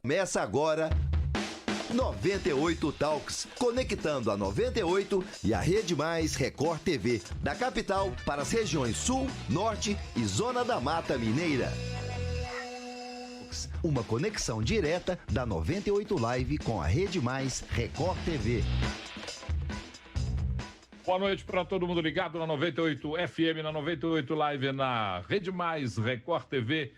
Começa agora 98 Talks, conectando a 98 e a Rede Mais Record TV, da capital para as regiões Sul, Norte e Zona da Mata Mineira. Uma conexão direta da 98 Live com a Rede Mais Record TV. Boa noite para todo mundo ligado na 98 FM, na 98 Live, na Rede Mais Record TV.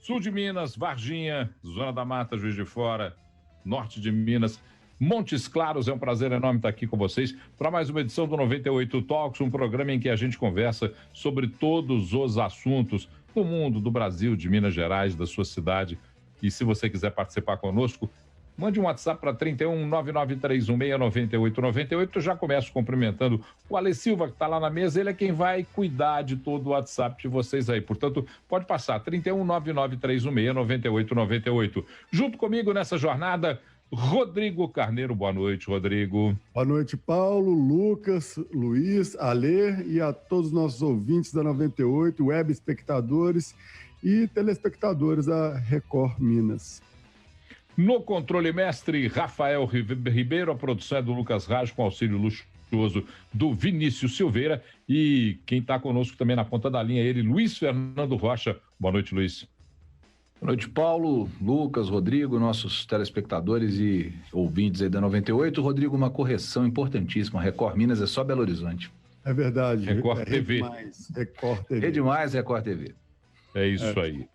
Sul de Minas, Varginha, Zona da Mata, Juiz de Fora, Norte de Minas, Montes Claros. É um prazer enorme estar aqui com vocês para mais uma edição do 98 Talks, um programa em que a gente conversa sobre todos os assuntos do mundo, do Brasil, de Minas Gerais, da sua cidade. E se você quiser participar conosco, mande um WhatsApp para 31-99316-9898. Eu já começo cumprimentando o Ale Silva, que está lá na mesa. Ele é quem vai cuidar de todo o WhatsApp de vocês aí. Portanto, pode passar, 31-99316-9898. Junto comigo nessa jornada, Rodrigo Carneiro. Boa noite, Rodrigo. Boa noite, Paulo, Lucas, Luiz, Ale e a todos os nossos ouvintes da 98, web espectadores e telespectadores da Record Minas. No controle mestre, Rafael Ribeiro, a produção é do Lucas Raj, com auxílio luxuoso do Vinícius Silveira. E quem está conosco também na ponta da linha é ele, Luiz Fernando Rocha. Boa noite, Luiz. Boa noite, Paulo, Lucas, Rodrigo, nossos telespectadores e ouvintes aí da 98. Rodrigo, uma correção importantíssima. Record Minas é só Belo Horizonte. É verdade. Record TV. Record TV. Rede Mais, Record TV. É isso aí.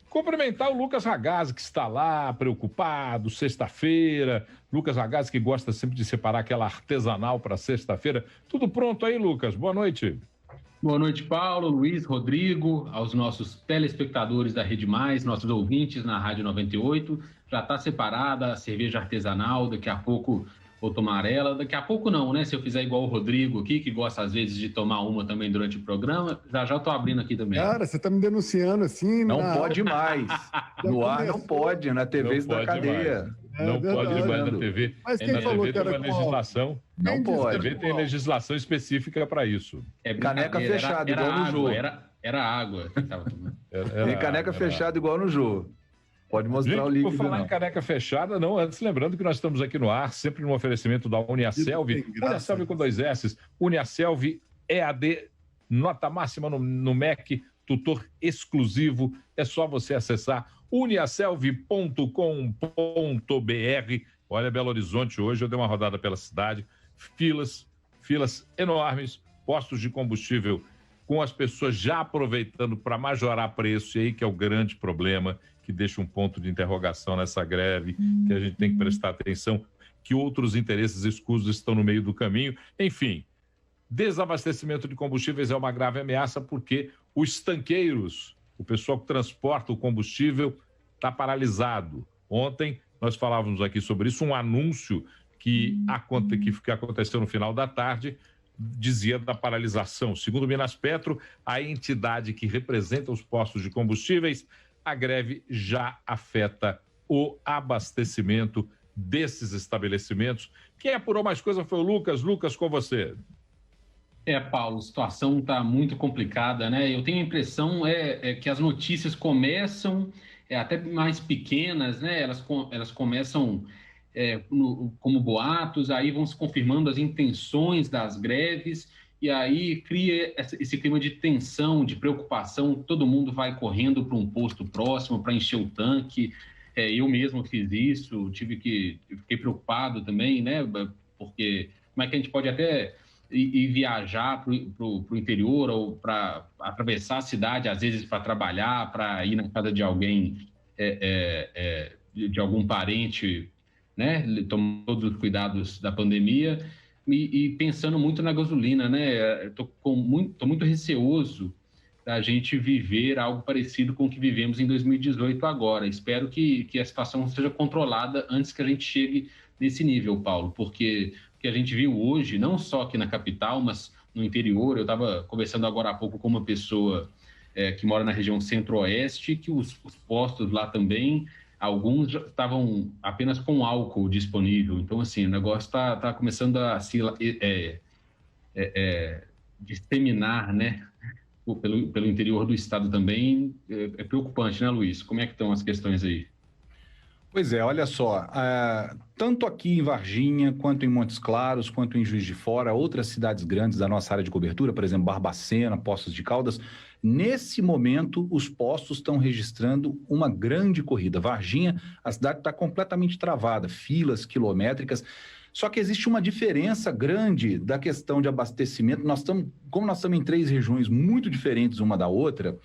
Cumprimentar o Lucas Ragazzi, que está lá, preocupado, sexta-feira. Lucas Ragazzi, que gosta sempre de separar aquela artesanal para sexta-feira. Tudo pronto aí, Lucas? Boa noite. Boa noite, Paulo, Luiz, Rodrigo, aos nossos telespectadores da Rede Mais, nossos ouvintes na Rádio 98. Já está separada a cerveja artesanal, daqui a pouco vou tomar ela. Daqui a pouco não, né? Se eu fizer igual o Rodrigo aqui, que gosta às vezes de tomar uma também durante o programa, já estou abrindo aqui também. Cara, você está me denunciando assim... Não pode mais. No ar não pode, na TV isso da cadeia. Não pode mais na TV. Mas quem falou que era legislação? Não pode. A TV tem legislação específica para isso. Caneca fechada, igual no jogo. Era água. Tem caneca fechada igual no jogo. Pode mostrar o líquido. Por falar em caneca fechada, não, antes lembrando que nós estamos aqui no ar, sempre no oferecimento da Uniaselv. Uniaselv com 2 S. Uniaselv EAD, nota máxima no MEC, tutor exclusivo. É só você acessar uniaselv.com.br. Olha, Belo Horizonte, hoje eu dei uma rodada pela cidade. Filas enormes, postos de combustível com as pessoas já aproveitando para majorar preço, e aí que é o grande problema, que deixa um ponto de interrogação nessa greve, que a gente tem que prestar atenção, que outros interesses escusos estão no meio do caminho. Enfim, desabastecimento de combustíveis é uma grave ameaça, porque os tanqueiros, o pessoal que transporta o combustível, está paralisado. Ontem nós falávamos aqui sobre isso, um anúncio que aconteceu no final da tarde, dizia da paralisação. Segundo Minaspetro, a entidade que representa os postos de combustíveis, a greve já afeta o abastecimento desses estabelecimentos. Quem apurou mais coisa foi o Lucas. Lucas, com você. Paulo, a situação está muito complicada, né? Eu tenho a impressão que as notícias começam até mais pequenas, né? Elas começam como boatos, aí vão se confirmando as intenções das greves, e aí cria esse clima de tensão, de preocupação. Todo mundo vai correndo para um posto próximo para encher o tanque. Eu mesmo fiz isso, fiquei preocupado também, né? Porque como é que a gente pode até ir viajar para o interior ou para atravessar a cidade, às vezes para trabalhar, para ir na casa de alguém, de algum parente, né? Tomando todos os cuidados da pandemia. E pensando muito na gasolina, né? Estou muito receoso da gente viver algo parecido com o que vivemos em 2018 agora. Espero que a situação seja controlada antes que a gente chegue nesse nível, Paulo, porque o que a gente viu hoje, não só aqui na capital, mas no interior, eu estava conversando agora há pouco com uma pessoa que mora na região centro-oeste, que os postos lá também, alguns já estavam apenas com álcool disponível. Então, assim, o negócio está começando a se disseminar, né, pelo interior do estado também. É preocupante, né, Luiz? Como é que estão as questões aí? Pois é, olha só, tanto aqui em Varginha, quanto em Montes Claros, quanto em Juiz de Fora, outras cidades grandes da nossa área de cobertura, por exemplo, Barbacena, Poços de Caldas, nesse momento os postos estão registrando uma grande corrida. Varginha, a cidade está completamente travada, filas quilométricas, só que existe uma diferença grande da questão de abastecimento. Como nós estamos em 3 regiões muito diferentes uma da outra,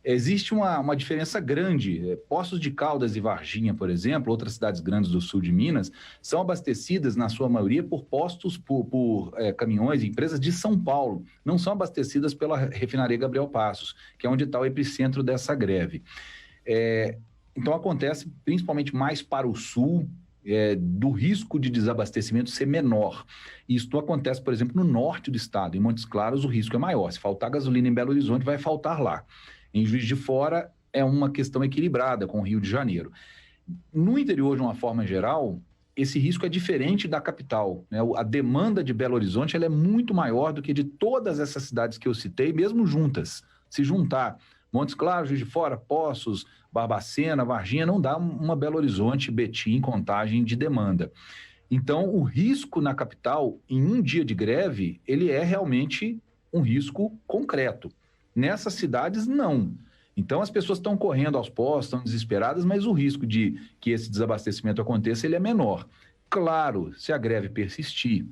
existe uma diferença grande. Poços de Caldas e Varginha, por exemplo, outras cidades grandes do sul de Minas, são abastecidas, na sua maioria, por postos, por caminhões e empresas de São Paulo. Não são abastecidas pela refinaria Gabriel Passos, que é onde está o epicentro dessa greve. Então, acontece principalmente mais para o sul, do risco de desabastecimento ser menor. Isso acontece, por exemplo, no norte do estado. Em Montes Claros, o risco é maior. Se faltar gasolina em Belo Horizonte, vai faltar lá. Em Juiz de Fora, é uma questão equilibrada com o Rio de Janeiro. No interior, de uma forma geral, esse risco é diferente da capital, né? A demanda de Belo Horizonte ela é muito maior do que de todas essas cidades que eu citei, mesmo juntas. Se juntar Montes Claros, Juiz de Fora, Poços, Barbacena, Varginha, não dá uma Belo Horizonte, Betim, Contagem de demanda. Então, o risco na capital, em um dia de greve, ele é realmente um risco concreto. Nessas cidades, não. Então, as pessoas estão correndo aos postos, estão desesperadas, mas o risco de que esse desabastecimento aconteça, ele é menor. Claro, se a greve persistir,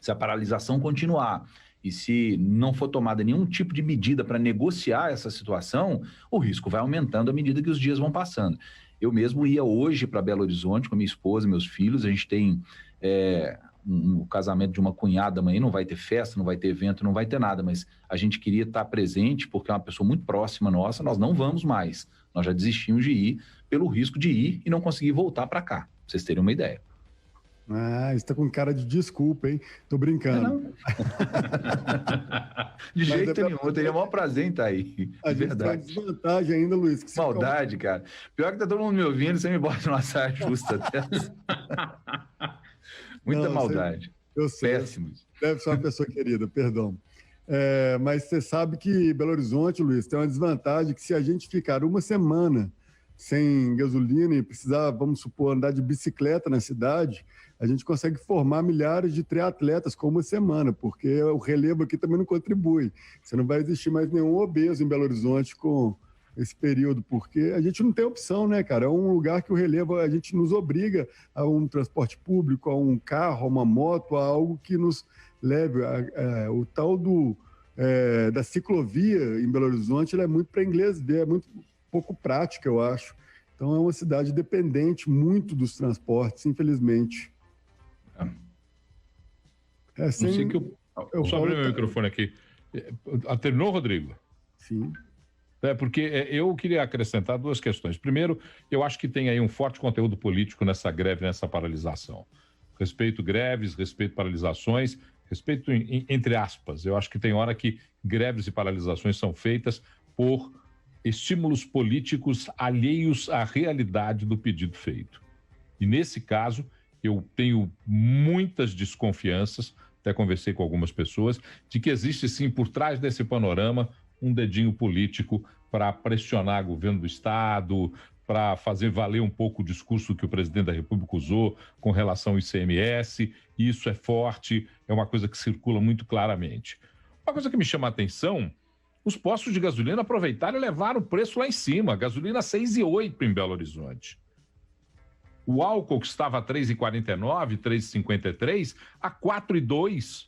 se a paralisação continuar e se não for tomada nenhum tipo de medida para negociar essa situação, o risco vai aumentando à medida que os dias vão passando. Eu mesmo ia hoje para Belo Horizonte com a minha esposa e meus filhos, a gente tem um casamento de uma cunhada amanhã, não vai ter festa, não vai ter evento, não vai ter nada, mas a gente queria estar presente porque é uma pessoa muito próxima nossa, nós não vamos mais, nós já desistimos de ir pelo risco de ir e não conseguir voltar para cá, pra vocês terem uma ideia. Isso tá com cara de desculpa, hein? Tô brincando. Não. De jeito nenhum, eu teria o maior prazer em estar aí. A gente tá em desvantagem ainda, Luiz. Que maldade, cara. Pior que tá todo mundo me ouvindo, você me bota numa saia justa até. Muita maldade. Eu sei. Péssimo. Deve ser uma pessoa querida, perdão. Mas você sabe que Belo Horizonte, Luiz, tem uma desvantagem que se a gente ficar uma semana sem gasolina e precisar, vamos supor, andar de bicicleta na cidade, a gente consegue formar milhares de triatletas com uma semana, porque o relevo aqui também não contribui. Você não vai existir mais nenhum obeso em Belo Horizonte com esse período, porque a gente não tem opção, né, cara? É um lugar que o relevo, a gente nos obriga a um transporte público, a um carro, a uma moto, a algo que nos leve. O tal da ciclovia em Belo Horizonte, ela é muito para inglês ver, é muito pouco prática, eu acho. Então, é uma cidade dependente muito dos transportes, infelizmente. Não sei que eu só abri meu microfone aqui. Terminou, Rodrigo? Sim. Porque eu queria acrescentar 2 questões. Primeiro, eu acho que tem aí um forte conteúdo político nessa greve, nessa paralisação. Respeito greves, respeito paralisações, respeito entre aspas. Eu acho que tem hora que greves e paralisações são feitas por estímulos políticos alheios à realidade do pedido feito. E nesse caso, eu tenho muitas desconfianças, até conversei com algumas pessoas, de que existe sim por trás desse panorama um dedinho político para pressionar o governo do estado, para fazer valer um pouco o discurso que o presidente da República usou com relação ao ICMS. Isso é forte, é uma coisa que circula muito claramente. Uma coisa que me chama a atenção, os postos de gasolina aproveitaram e levaram o preço lá em cima. Gasolina 6,8 em Belo Horizonte. O álcool que estava a 3,49, 3,53, a 4,2.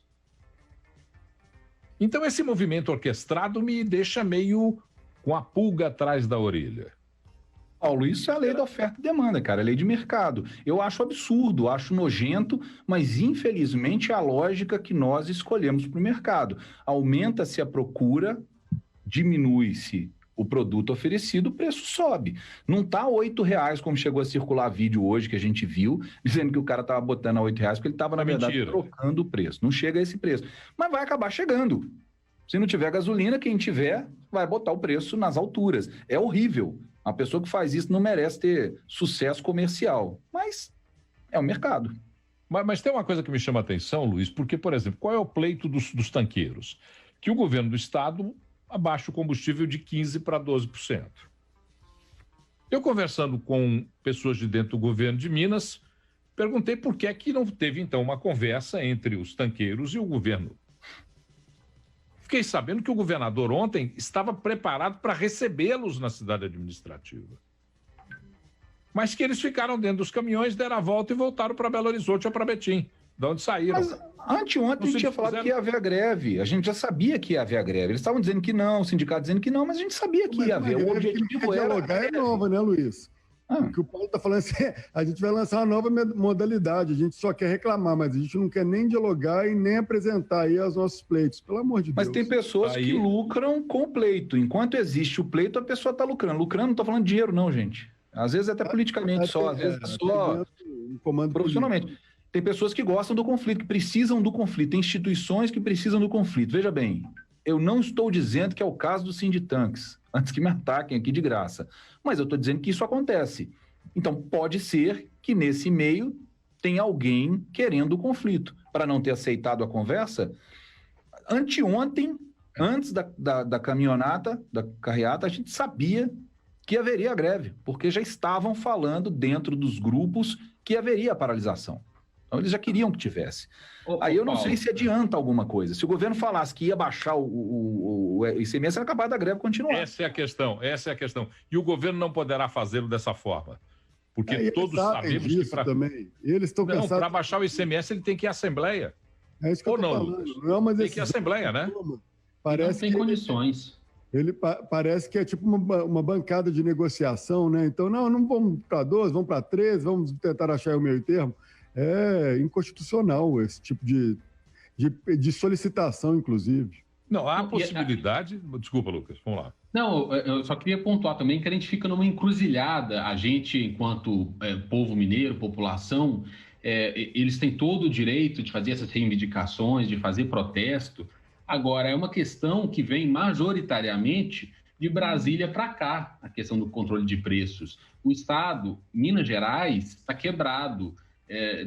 Então, esse movimento orquestrado me deixa meio com a pulga atrás da orelha. Paulo, isso é a lei da oferta e demanda, cara, é lei de mercado. Eu acho absurdo, acho nojento, mas infelizmente é a lógica que nós escolhemos para o mercado. Aumenta-se a procura, diminui-se o produto oferecido, o preço sobe. Não está R$ 8,00, como chegou a circular vídeo hoje que a gente viu, dizendo que o cara estava botando a R$ 8,00 porque ele estava, na verdade, trocando o preço. Não chega a esse preço. Mas vai acabar chegando. Se não tiver gasolina, quem tiver vai botar o preço nas alturas. É horrível. Uma pessoa que faz isso não merece ter sucesso comercial. Mas é o mercado. Mas tem uma coisa que me chama a atenção, Luiz, porque, por exemplo, qual é o pleito dos tanqueiros? Que o governo do estado abaixa o combustível de 15% para 12%. Eu, conversando com pessoas de dentro do governo de Minas, perguntei por que é que não teve, então, uma conversa entre os tanqueiros e o governo. Fiquei sabendo que o governador ontem estava preparado para recebê-los na cidade administrativa. Mas que eles ficaram dentro dos caminhões, deram a volta e voltaram para Belo Horizonte ou para Betim, de onde saíram. Mas anteontem a gente tinha falado que ia haver a greve. A gente já sabia que ia haver a greve. Eles estavam dizendo que não, o sindicato dizendo que não, mas a gente sabia que ia haver. O objetivo era... dialogar é nova, né, Luiz? O que o Paulo está falando é a gente vai lançar uma nova modalidade, a gente só quer reclamar, mas a gente não quer nem dialogar e nem apresentar aí os nossos pleitos, pelo amor de Deus. Mas tem pessoas que lucram com o pleito. Enquanto existe o pleito, a pessoa está lucrando. Lucrando, não estou falando de dinheiro, não, gente. Às vezes até politicamente só, às vezes só profissionalmente. Político. Tem pessoas que gostam do conflito, que precisam do conflito, tem instituições que precisam do conflito. Veja bem, eu não estou dizendo que é o caso do Sinditanques, antes que me ataquem aqui de graça, mas eu estou dizendo que isso acontece. Então, pode ser que nesse meio tenha alguém querendo o conflito. Para não ter aceitado a conversa, anteontem, antes da caminhonata, da carreata, a gente sabia que haveria a greve, porque já estavam falando dentro dos grupos que haveria a paralisação. Então, eles já queriam que tivesse. Aí eu não sei se adianta alguma coisa. Se o governo falasse que ia baixar o ICMS, era capaz da greve continuar. Essa é a questão. E o governo não poderá fazê-lo dessa forma. Porque todos sabemos que para baixar o ICMS ele tem que ir à Assembleia. É isso que eu tô falando. Não, mas tem que ir à Assembleia, né? Parece não tem condições. Ele parece que é tipo uma bancada de negociação, né? Então, não vamos para 12, vamos para 13, vamos tentar achar o meio termo. É inconstitucional esse tipo de solicitação, inclusive. Não, há a possibilidade... Desculpa, Lucas, vamos lá. Não, eu só queria pontuar também que a gente fica numa encruzilhada. A gente, enquanto povo mineiro, população, eles têm todo o direito de fazer essas reivindicações, de fazer protesto. Agora, é uma questão que vem majoritariamente de Brasília para cá, a questão do controle de preços. O Estado, Minas Gerais, está quebrado.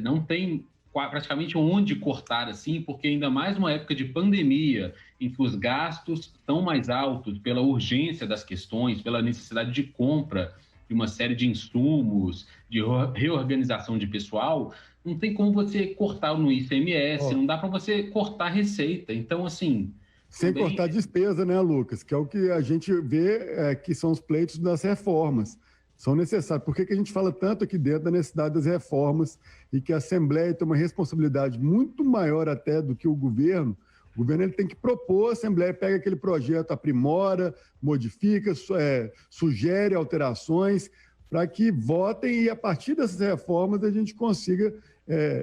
Não tem praticamente onde cortar assim, porque ainda mais numa época de pandemia, em que os gastos estão mais altos pela urgência das questões, pela necessidade de compra de uma série de insumos, de reorganização de pessoal, não tem como você cortar no ICMS, não dá para você cortar receita. Então, assim... Sem cortar despesa, né, Lucas? Que é o que a gente vê que são os pleitos das reformas. São necessários. Por que a gente fala tanto aqui dentro da necessidade das reformas e que a Assembleia tem uma responsabilidade muito maior até do que o governo? O governo ele tem que propor, a Assembleia pega aquele projeto, aprimora, modifica, sugere alterações para que votem e a partir dessas reformas a gente consiga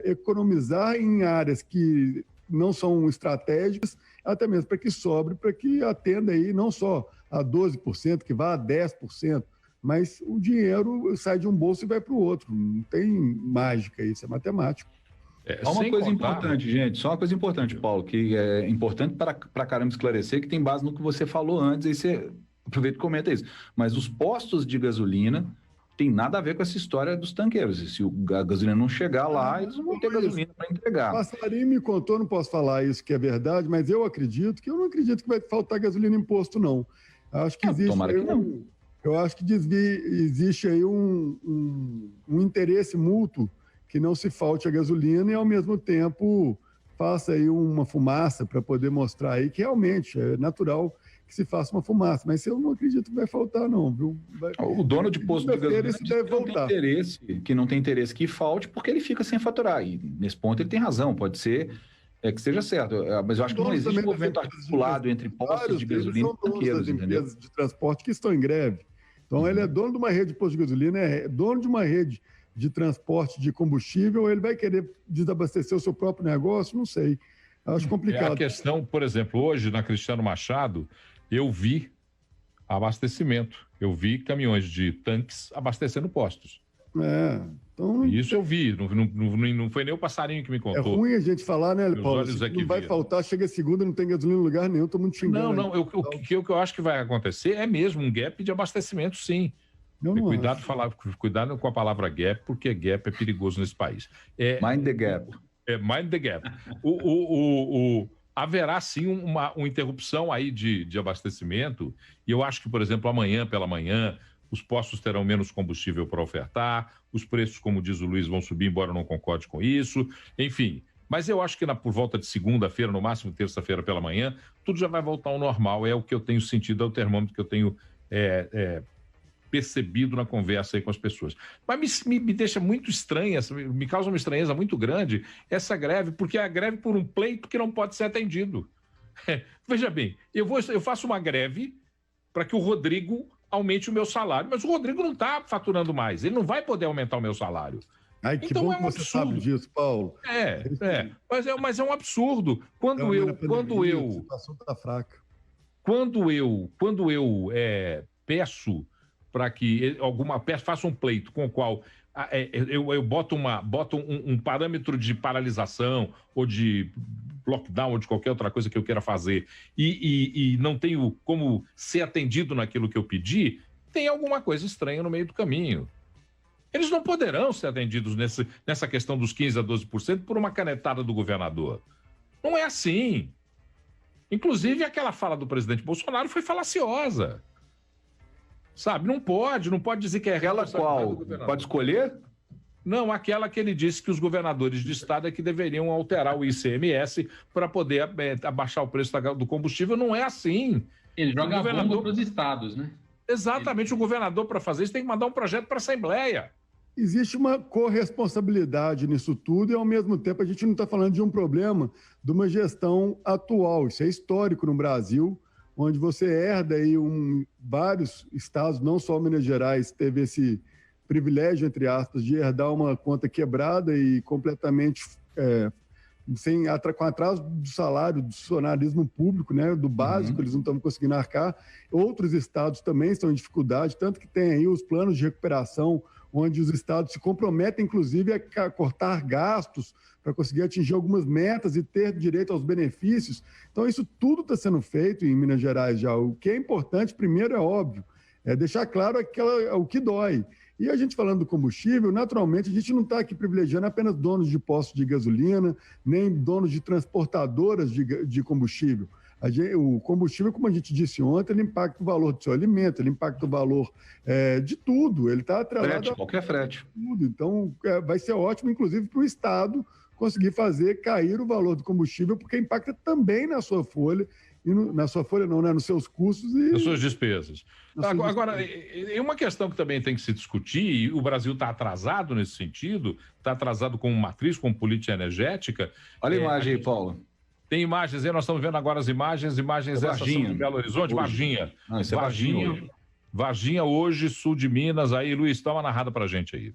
economizar em áreas que não são estratégicas, até mesmo para que sobre, para que atenda aí não só a 12%, que vá a 10%, mas o dinheiro sai de um bolso e vai para o outro. Não tem mágica, isso é matemático. Só uma coisa importante, gente. Só uma coisa importante, Paulo, que é importante para caramba esclarecer, que tem base no que você falou antes, aí você aproveita e comenta isso. Mas os postos de gasolina tem nada a ver com essa história dos tanqueiros. E se a gasolina não chegar lá, eles não vão ter gasolina para entregar. O Passarinho me contou, não posso falar isso que é verdade, mas eu não acredito que vai faltar gasolina em posto, não. Acho que existe... Tomara que não. Eu acho que existe aí um interesse mútuo que não se falte a gasolina e, ao mesmo tempo, faça aí uma fumaça para poder mostrar aí que realmente é natural que se faça uma fumaça. Mas eu não acredito que vai faltar, não, viu? O dono de posto de gasolina que não tem interesse que falte porque ele fica sem faturar. E, nesse ponto, ele tem razão. Pode ser que seja certo. Mas eu acho que não existe um movimento articulado entre postos de gasolina e tanqueiros, entendeu? Empresas de transporte que estão em greve. Então, ele é dono de uma rede de posto de gasolina, é dono de uma rede de transporte de combustível, ele vai querer desabastecer o seu próprio negócio? Não sei. Acho complicado. A questão, por exemplo, hoje na Cristiano Machado, eu vi abastecimento. Eu vi caminhões de tanques abastecendo postos. Então... Isso eu vi, não foi nem o Passarinho que me contou. É ruim a gente falar, né, Paulo? Não vai faltar, chega segunda, não tem gasolina em lugar nenhum, todo mundo xingando. Não, o que eu acho que vai acontecer é mesmo um gap de abastecimento, sim. Cuidado com a palavra gap, porque gap é perigoso nesse país. Mind the gap. Mind the gap. Haverá, sim, uma interrupção aí de abastecimento, e eu acho que, por exemplo, amanhã pela manhã, os postos terão menos combustível para ofertar, os preços, como diz o Luiz, vão subir, embora eu não concorde com isso, enfim. Mas eu acho que por volta de segunda-feira, no máximo terça-feira pela manhã, tudo já vai voltar ao normal, é o que eu tenho sentido, é o termômetro que eu tenho percebido na conversa aí com as pessoas. Mas me deixa muito estranha, me causa uma estranheza muito grande essa greve, porque é a greve por um pleito que não pode ser atendido. Veja bem, eu faço uma greve para que o Rodrigo aumente o meu salário, mas o Rodrigo não está faturando mais, ele não vai poder aumentar o meu salário. Ai, que então bom é um que você sabe disso, Paulo. Mas é um absurdo. Quando eu peço para que faça um pleito com o qual eu boto um parâmetro de paralisação ou de lockdown ou de qualquer outra coisa que eu queira fazer e não tenho como ser atendido naquilo que eu pedi, tem alguma coisa estranha no meio do caminho. Eles não poderão ser atendidos nessa questão dos 15% a 12% por uma canetada do governador. Não é assim. Inclusive, aquela fala do presidente Bolsonaro foi falaciosa. Sabe? Não pode dizer que é aquela qual pode escolher? Não, aquela que ele disse que os governadores de estado é que deveriam alterar o ICMS para poder abaixar o preço do combustível. Não é assim. Ele joga a bomba para os estados, né? Exatamente. O governador, para fazer isso, tem que mandar um projeto para a Assembleia. Existe uma corresponsabilidade nisso tudo e, ao mesmo tempo, a gente não está falando de um problema de uma gestão atual. Isso é histórico no Brasil, onde você herda aí vários estados, não só Minas Gerais, teve esse privilégio, entre aspas, de herdar uma conta quebrada e completamente com atraso do salário, do funcionalismo público, né, do básico, eles não estão conseguindo arcar. Outros estados também estão em dificuldade, tanto que tem aí os planos de recuperação, onde os estados se comprometem, inclusive, a cortar gastos para conseguir atingir algumas metas e ter direito aos benefícios. Então, isso tudo está sendo feito em Minas Gerais já. O que é importante, primeiro, é óbvio, é deixar claro o que dói. E a gente falando do combustível, naturalmente, a gente não está aqui privilegiando apenas donos de postos de gasolina, nem donos de transportadoras de combustível. O combustível, como a gente disse ontem, ele impacta o valor do seu alimento, ele impacta o valor de tudo. Ele está atrelado qualquer frete. Tudo. Então, vai ser ótimo, inclusive, para o Estado conseguir fazer cair o valor do combustível, porque impacta também na sua folha, na sua folha não, né? Nos seus custos e... nas suas despesas. Agora, uma questão que também tem que se discutir, e o Brasil está atrasado nesse sentido, está atrasado como matriz, como política energética. Olha a imagem aí, Paulo. Tem imagens aí, nós estamos vendo agora as imagens essas são de Belo Horizonte, Varginha. Isso é Varginha. Varginha hoje, sul de Minas, aí, Luiz, dá uma narrada pra gente aí.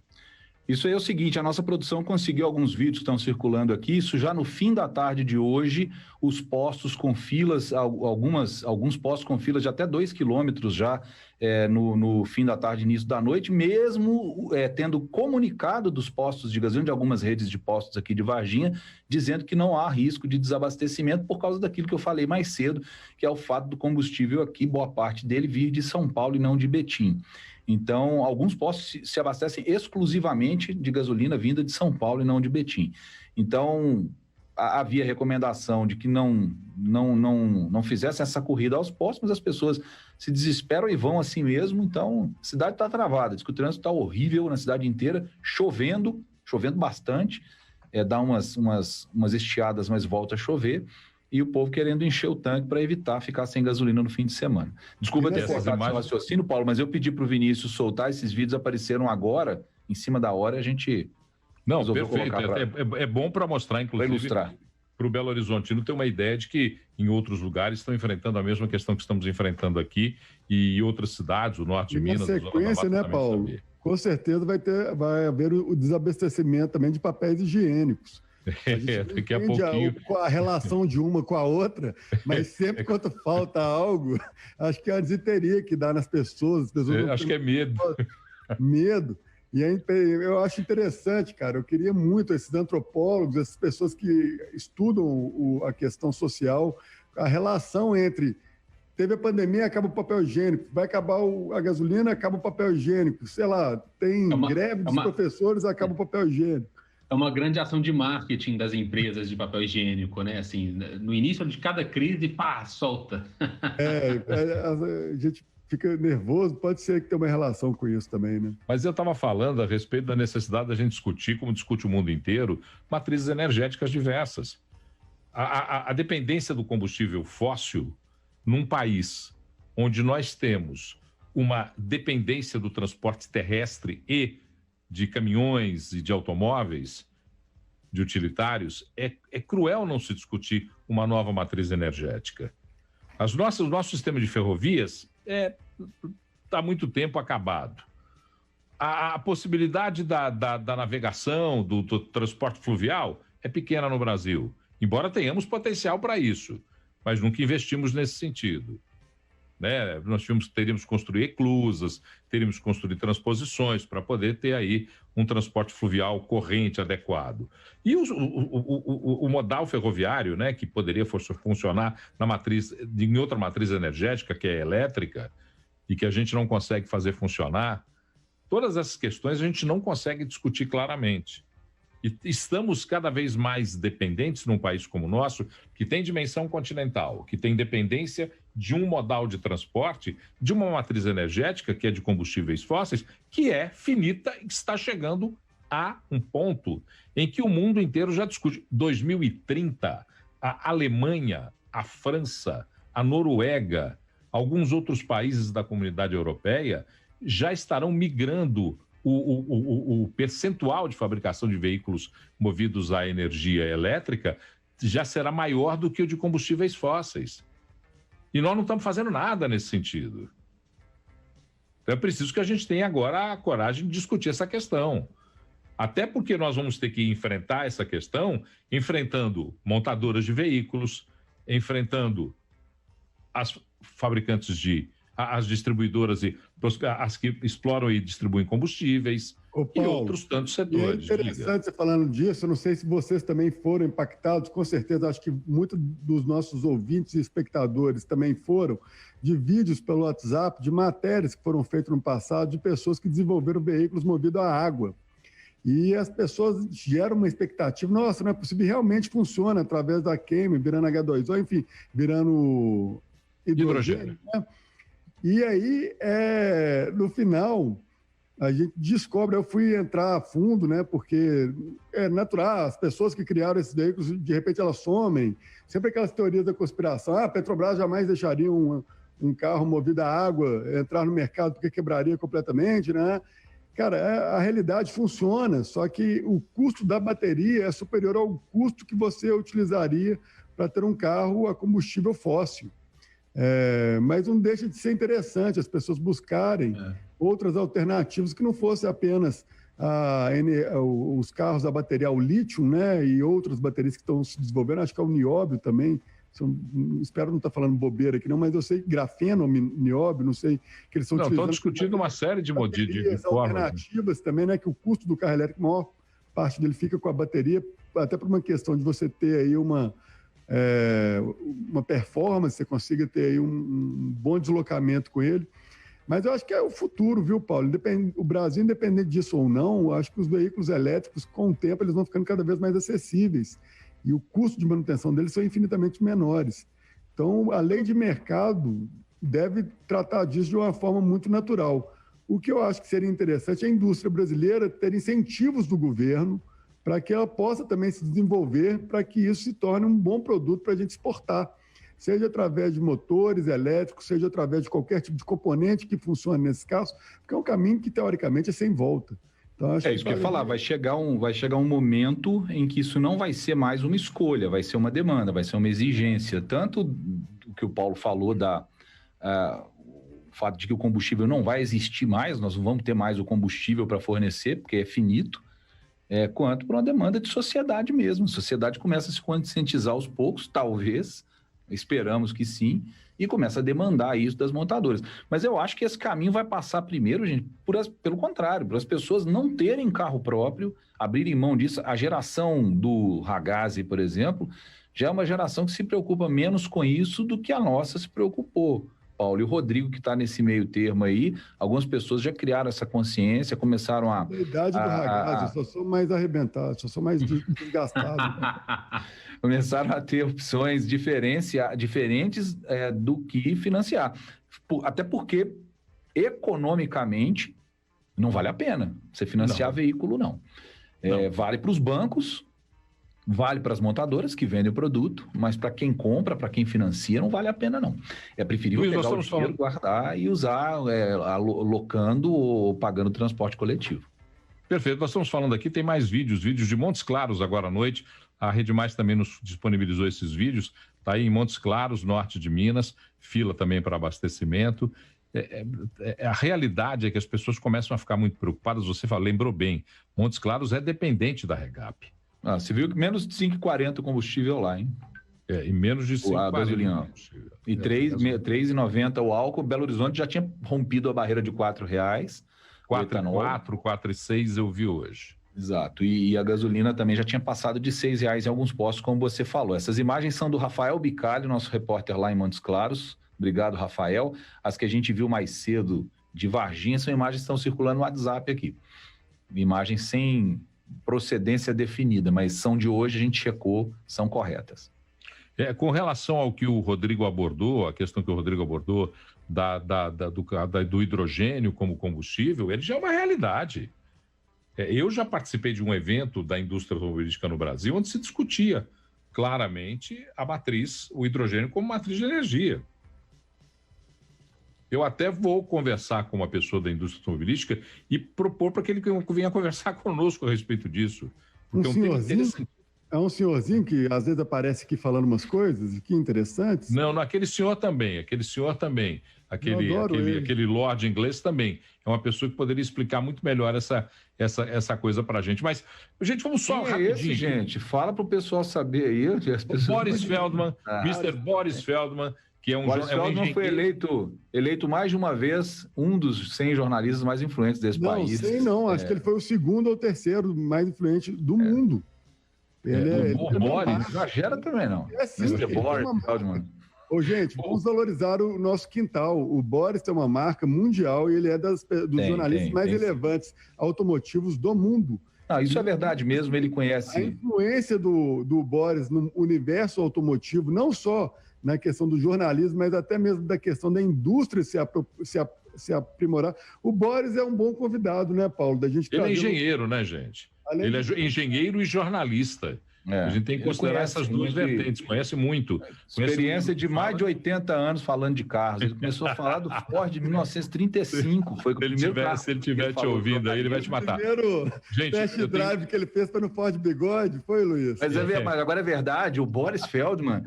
Isso aí é o seguinte, a nossa produção conseguiu alguns vídeos que estão circulando aqui, isso já no fim da tarde de hoje, os postos com filas, alguns postos com filas de até 2 quilômetros já no fim da tarde, início da noite, mesmo tendo comunicado dos postos de gasolina, de algumas redes de postos aqui de Varginha, dizendo que não há risco de desabastecimento por causa daquilo que eu falei mais cedo, que é o fato do combustível aqui, boa parte dele vir de São Paulo e não de Betim. Então, alguns postos se abastecem exclusivamente de gasolina vinda de São Paulo e não de Betim. Então, havia recomendação de que não fizessem essa corrida aos postos, mas as pessoas se desesperam e vão assim mesmo. Então, a cidade está travada, diz que o trânsito está horrível na cidade inteira, chovendo bastante, dá umas estiadas, mas volta a chover. E o povo querendo encher o tanque para evitar ficar sem gasolina no fim de semana. Desculpa ter cortado esse raciocínio, Paulo, mas eu pedi para o Vinícius soltar, esses vídeos apareceram agora, em cima da hora, a gente... Não, perfeito, é bom para mostrar, inclusive, para o Belo Horizontino ter uma ideia de que em outros lugares estão enfrentando a mesma questão que estamos enfrentando aqui e outras cidades, o norte de Minas... Na sequência, né, Paulo? Com certeza vai haver o desabastecimento também de papéis higiênicos. Daqui a pouquinho. A relação de uma com a outra, mas sempre quando falta algo, acho que antes teria que dar nas pessoas. Acho que é medo. Medo. E eu acho interessante, cara. Eu queria muito esses antropólogos, essas pessoas que estudam a questão social, a relação entre. Teve a pandemia, acaba o papel higiênico. Vai acabar a gasolina, acaba o papel higiênico. Sei lá, tem greve dos professores, acaba o papel higiênico. É uma grande ação de marketing das empresas de papel higiênico, né? Assim, no início de cada crise, pá, solta. A gente fica nervoso, pode ser que tenha uma relação com isso também, né? Mas eu estava falando a respeito da necessidade da gente discutir, como discute o mundo inteiro, matrizes energéticas diversas. A dependência do combustível fóssil num país onde nós temos uma dependência do transporte terrestre e de caminhões e de automóveis, de utilitários, é cruel não se discutir uma nova matriz energética. O nosso sistema de ferrovias está há muito tempo acabado. A possibilidade da navegação, do transporte fluvial é pequena no Brasil, embora tenhamos potencial para isso, mas nunca investimos nesse sentido. Né? Nós teríamos que construir eclusas, teríamos que construir transposições para poder ter aí um transporte fluvial corrente adequado. E o modal ferroviário, né, que poderia funcionar em outra matriz energética, que é elétrica, e que a gente não consegue fazer funcionar, todas essas questões a gente não consegue discutir claramente. E estamos cada vez mais dependentes num país como o nosso, que tem dimensão continental, que tem dependência de um modal de transporte, de uma matriz energética, que é de combustíveis fósseis, que é finita e que está chegando a um ponto em que o mundo inteiro já discute. 2030, a Alemanha, a França, a Noruega, alguns outros países da comunidade europeia já estarão migrando o percentual de fabricação de veículos movidos à energia elétrica já será maior do que o de combustíveis fósseis. E nós não estamos fazendo nada nesse sentido. Então é preciso que a gente tenha agora a coragem de discutir essa questão. Até porque nós vamos ter que enfrentar essa questão enfrentando montadoras de veículos, enfrentando as fabricantes as distribuidoras e as que exploram e distribuem combustíveis, Paulo, e outros tantos setores. É interessante você falando disso, eu não sei se vocês também foram impactados, com certeza, acho que muitos dos nossos ouvintes e espectadores também foram, de vídeos pelo WhatsApp, de matérias que foram feitas no passado, de pessoas que desenvolveram veículos movidos a água. E as pessoas geram uma expectativa, nossa, não é possível, realmente funciona através da queima, virando H2O, enfim, virando hidrogênio, né? E aí, no final, a gente descobre, eu fui entrar a fundo, né? Porque é natural, as pessoas que criaram esses veículos, de repente elas somem. Sempre aquelas teorias da conspiração, a Petrobras jamais deixaria um carro movido a água entrar no mercado porque quebraria completamente, né? Cara, a realidade funciona, só que o custo da bateria é superior ao custo que você utilizaria para ter um carro a combustível fóssil. Mas não deixa de ser interessante as pessoas buscarem outras alternativas que não fossem apenas os carros a bateria ao lítio, né, e outras baterias que estão se desenvolvendo, acho que é o nióbio também, espero não estar falando bobeira aqui não, mas eu sei grafeno, nióbio, não sei, que eles estão utilizando... Estão discutindo uma série de formas. Alternativas também, né, que o custo do carro elétrico, a maior parte dele fica com a bateria, até por uma questão de você ter aí uma performance, você consiga ter aí um bom deslocamento com ele. Mas eu acho que é o futuro, viu, Paulo? O Brasil, independente disso ou não, eu acho que os veículos elétricos, com o tempo, eles vão ficando cada vez mais acessíveis. E o custo de manutenção deles são infinitamente menores. Então, a lei de mercado deve tratar disso de uma forma muito natural. O que eu acho que seria interessante é a indústria brasileira ter incentivos do governo para que ela possa também se desenvolver, para que isso se torne um bom produto para a gente exportar, seja através de motores elétricos, seja através de qualquer tipo de componente que funcione nesse caso, porque é um caminho que, teoricamente, é sem volta. Então, acho isso que eu ia falar, vai chegar um momento em que isso não vai ser mais uma escolha, vai ser uma demanda, vai ser uma exigência, tanto do que o Paulo falou o fato de que o combustível não vai existir mais, nós não vamos ter mais o combustível para fornecer, porque é finito, quanto para uma demanda de sociedade mesmo. A sociedade começa a se conscientizar aos poucos, talvez, esperamos que sim, e começa a demandar isso das montadoras. Mas eu acho que esse caminho vai passar primeiro, gente, pelo contrário, para as pessoas não terem carro próprio, abrirem mão disso. A geração do Ragazzi, por exemplo, já é uma geração que se preocupa menos com isso do que a nossa se preocupou. Paulo. E o Rodrigo, que está nesse meio termo aí, algumas pessoas já criaram essa consciência, começaram a... A idade do ragazzo, eu só sou mais arrebentado, só sou mais desgastado. Começaram a ter opções diferentes do que financiar. Até porque, economicamente, não vale a pena você financiar veículo, não. Vale para os bancos, vale para as montadoras que vendem o produto, mas para quem compra, para quem financia, não vale a pena, não. É preferível pegar o dinheiro, guardar e usar alocando ou pagando transporte coletivo. Perfeito, nós estamos falando aqui, tem mais vídeos de Montes Claros agora à noite. A Rede Mais também nos disponibilizou esses vídeos. Está aí em Montes Claros, norte de Minas, fila também para abastecimento. A realidade é que as pessoas começam a ficar muito preocupadas. Você lembrou bem, Montes Claros é dependente da Regap. Você viu que menos de 5,40 o combustível lá, hein? E menos de 5,40 a gasolina. E 3,90 o álcool. Belo Horizonte já tinha rompido a barreira de R$4. 4,4, 4,6 eu vi hoje. Exato. E a gasolina também já tinha passado de R$6 em alguns postos, como você falou. Essas imagens são do Rafael Bicalho, nosso repórter lá em Montes Claros. Obrigado, Rafael. As que a gente viu mais cedo de Varginha são imagens que estão circulando no WhatsApp aqui. Imagens sem procedência definida, mas são de hoje, a gente checou, são corretas. Com relação ao que o Rodrigo abordou, a questão que o Rodrigo abordou do hidrogênio como combustível, ele já é uma realidade. Eu já participei de um evento da indústria automobilística no Brasil, onde se discutia claramente o hidrogênio como matriz de energia. Eu até vou conversar com uma pessoa da indústria automobilística e propor para que ele venha conversar conosco a respeito disso. É um senhorzinho que às vezes aparece aqui falando umas coisas, que interessantes. Não, aquele senhor também. Aquele lord inglês também. É uma pessoa que poderia explicar muito melhor essa coisa para a gente. Mas, gente, vamos só rapidinho. Esse, gente? Fala para o pessoal saber aí. As pessoas Boris Feldman, Mr. Boris Feldman, que é um Boris Feldman foi eleito mais de uma vez um dos 100 jornalistas mais influentes desse país. Acho que ele foi o segundo ou terceiro mais influente do mundo. O Boris não exagera também, não. Mr. Boris Feldman. Gente, vamos valorizar o nosso quintal. O Boris tem uma marca mundial e ele é dos jornalistas mais relevantes automotivos do mundo. Isso é verdade mesmo, ele conhece. A influência do Boris no universo automotivo, não só na questão do jornalismo, mas até mesmo da questão da indústria se aprimorar. O Boris é um bom convidado, né, Paulo? Ele é engenheiro, né, gente? Ele é engenheiro e jornalista. A gente tem que considerar essas duas vertentes. Conhece muito. Experiência de mais de 80 anos falando de carros. Ele começou a falar do Ford de 1935. Foi o primeiro carro. Se ele estiver te ouvindo aí, ele vai te matar. O primeiro test drive que ele fez foi no Ford Bigode, foi, Luiz? Mas agora é verdade, o Boris Feldman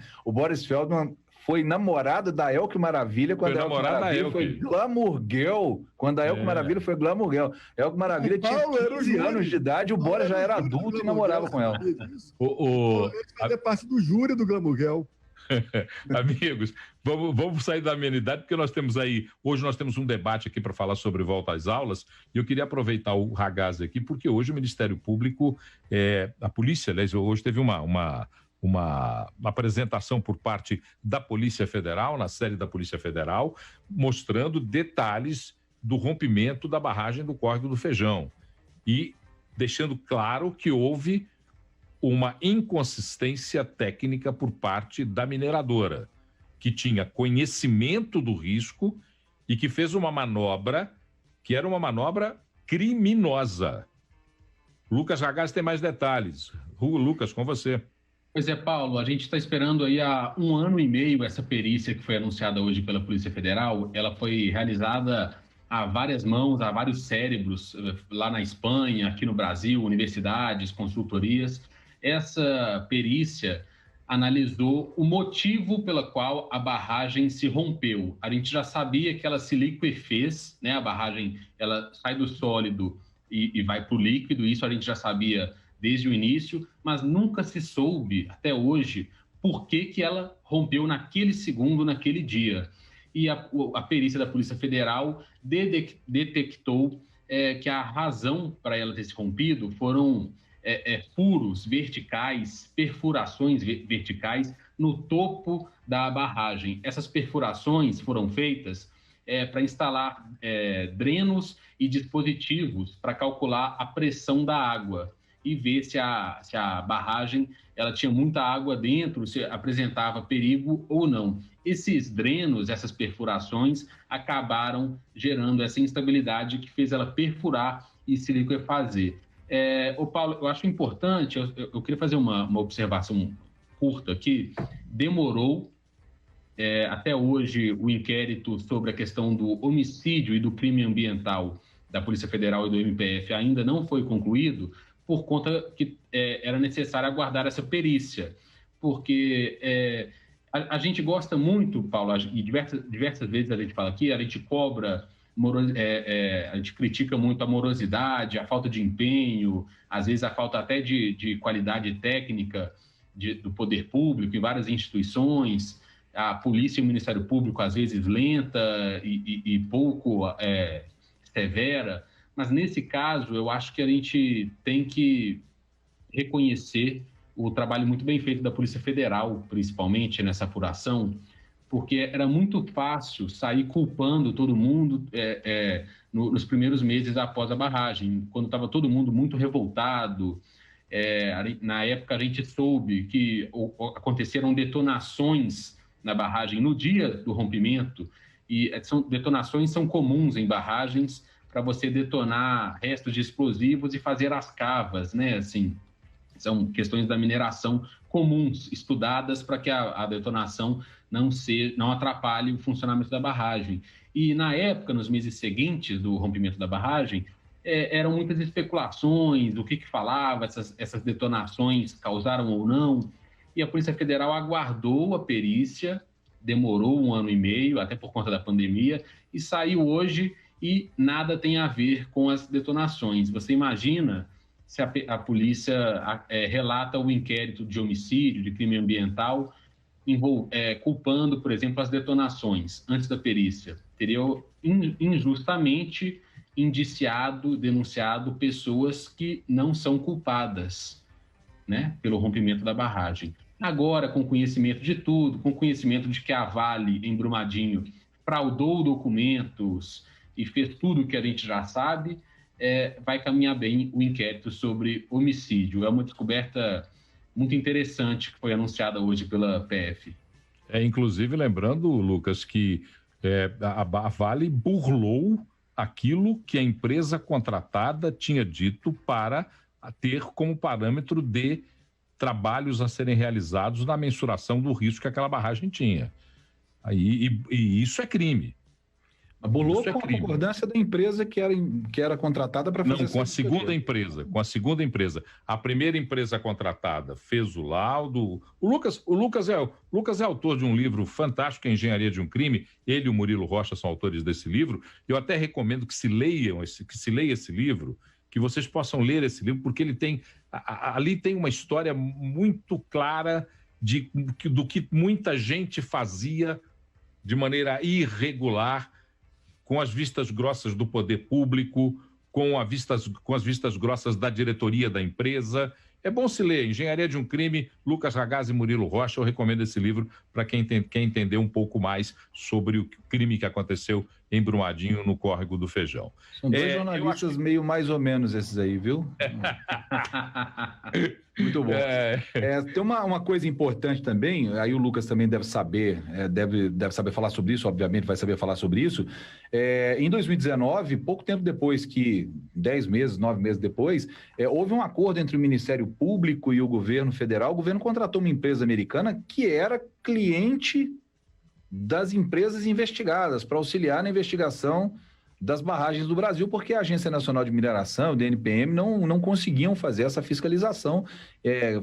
foi namorado da Elke Maravilha quando a Elke Maravilha foi Glamour Girl. Quando a Elke Maravilha foi Glamour Girl. A Elke Maravilha tinha 15 anos de idade, o Boris já era adulto e namorava com ela. Ele fazia parte do júri do Glamour Girl. Amigos, vamos sair da amenidade, porque hoje nós temos um debate aqui para falar sobre volta às aulas, e eu queria aproveitar o ragazzo aqui, porque hoje o Ministério Público, a polícia, aliás, hoje teve uma apresentação por parte da Polícia Federal, na sede da Polícia Federal, mostrando detalhes do rompimento da barragem do Córrego do Feijão e deixando claro que houve uma inconsistência técnica por parte da mineradora, que tinha conhecimento do risco e que fez uma manobra que era uma manobra criminosa. Lucas Ragazzi tem mais detalhes. Lucas, com você. Pois é, Paulo, a gente está esperando aí há 1 ano e meio essa perícia que foi anunciada hoje pela Polícia Federal. Ela foi realizada a várias mãos, a vários cérebros, lá na Espanha, aqui no Brasil, universidades, consultorias. Essa perícia analisou o motivo pelo qual a barragem se rompeu. A gente já sabia que ela se liquefez, né? A barragem ela sai do sólido e vai para o líquido, isso a gente já sabia desde o início, mas nunca se soube, até hoje, por que ela rompeu naquele segundo, naquele dia. E a perícia da Polícia Federal detectou que a razão para ela ter se rompido foram furos verticais, perfurações verticais no topo da barragem. Essas perfurações foram feitas para instalar drenos e dispositivos para calcular a pressão da água e ver se a barragem ela tinha muita água dentro, se apresentava perigo ou não. Esses drenos, essas perfurações, acabaram gerando essa instabilidade que fez ela perfurar e se liquefazer. Paulo, eu acho importante, eu queria fazer uma observação curta aqui. Demorou, até hoje, o inquérito sobre a questão do homicídio e do crime ambiental da Polícia Federal e do MPF ainda não foi concluído, por conta que era necessário aguardar essa perícia, porque a gente gosta muito, Paulo, e diversas vezes a gente fala aqui, a gente cobra, a gente critica muito a morosidade, a falta de empenho, às vezes a falta até de qualidade técnica do poder público em várias instituições, a polícia e o Ministério Público às vezes lenta e pouco severa. Mas, nesse caso, eu acho que a gente tem que reconhecer o trabalho muito bem feito da Polícia Federal, principalmente nessa apuração, porque era muito fácil sair culpando todo mundo nos primeiros meses após a barragem, quando estava todo mundo muito revoltado. Na época, a gente soube que aconteceram detonações na barragem no dia do rompimento, e detonações são comuns em barragens, para você detonar restos de explosivos e fazer as cavas, né? Assim, são questões da mineração comuns, estudadas para que a detonação não atrapalhe o funcionamento da barragem. E, na época, nos meses seguintes do rompimento da barragem, eram muitas especulações do que falava, essas detonações causaram ou não, e a Polícia Federal aguardou a perícia, demorou 1 ano e meio, até por conta da pandemia, e saiu hoje, e nada tem a ver com as detonações. Você imagina se a polícia relata o inquérito de homicídio, de crime ambiental, culpando, por exemplo, as detonações antes da perícia. Teria injustamente denunciado pessoas que não são culpadas, né, pelo rompimento da barragem. Agora, com conhecimento de tudo, com conhecimento de que a Vale, em Brumadinho, fraudou documentos e fez tudo o que a gente já sabe, vai caminhar bem o inquérito sobre homicídio. É uma descoberta muito interessante que foi anunciada hoje pela PF. Inclusive, lembrando, Lucas, que a Vale burlou aquilo que a empresa contratada tinha dito para ter como parâmetro de trabalhos a serem realizados na mensuração do risco que aquela barragem tinha. E isso é crime. Burlou com a concordância da empresa que era contratada para fazer... Não, com a segunda empresa. A primeira empresa contratada fez o laudo. O Lucas é autor de um livro fantástico, Engenharia de um Crime. Ele e o Murilo Rocha são autores desse livro. Eu até recomendo que se leia esse livro, que vocês possam ler esse livro, porque ele tem... Ali tem uma história muito clara do que muita gente fazia de maneira irregular, com as vistas grossas do poder público, com as vistas grossas da diretoria da empresa. É bom se ler, Engenharia de um Crime, Lucas Ragazzi e Murilo Rocha. Eu recomendo esse livro para quem quer entender um pouco mais sobre o crime que aconteceu em Brumadinho, no Córrego do Feijão. São dois jornalistas meio mais ou menos esses aí, viu? Muito bom. Tem uma coisa importante também, aí o Lucas também deve saber, deve saber falar sobre isso, obviamente vai saber falar sobre isso. Em 2019, pouco tempo depois que, 10 meses, 9 meses depois, houve um acordo entre o Ministério Público e o governo federal. O governo contratou uma empresa americana que era cliente das empresas investigadas para auxiliar na investigação das barragens do Brasil, porque a Agência Nacional de Mineração, o DNPM, não conseguiam fazer essa fiscalização.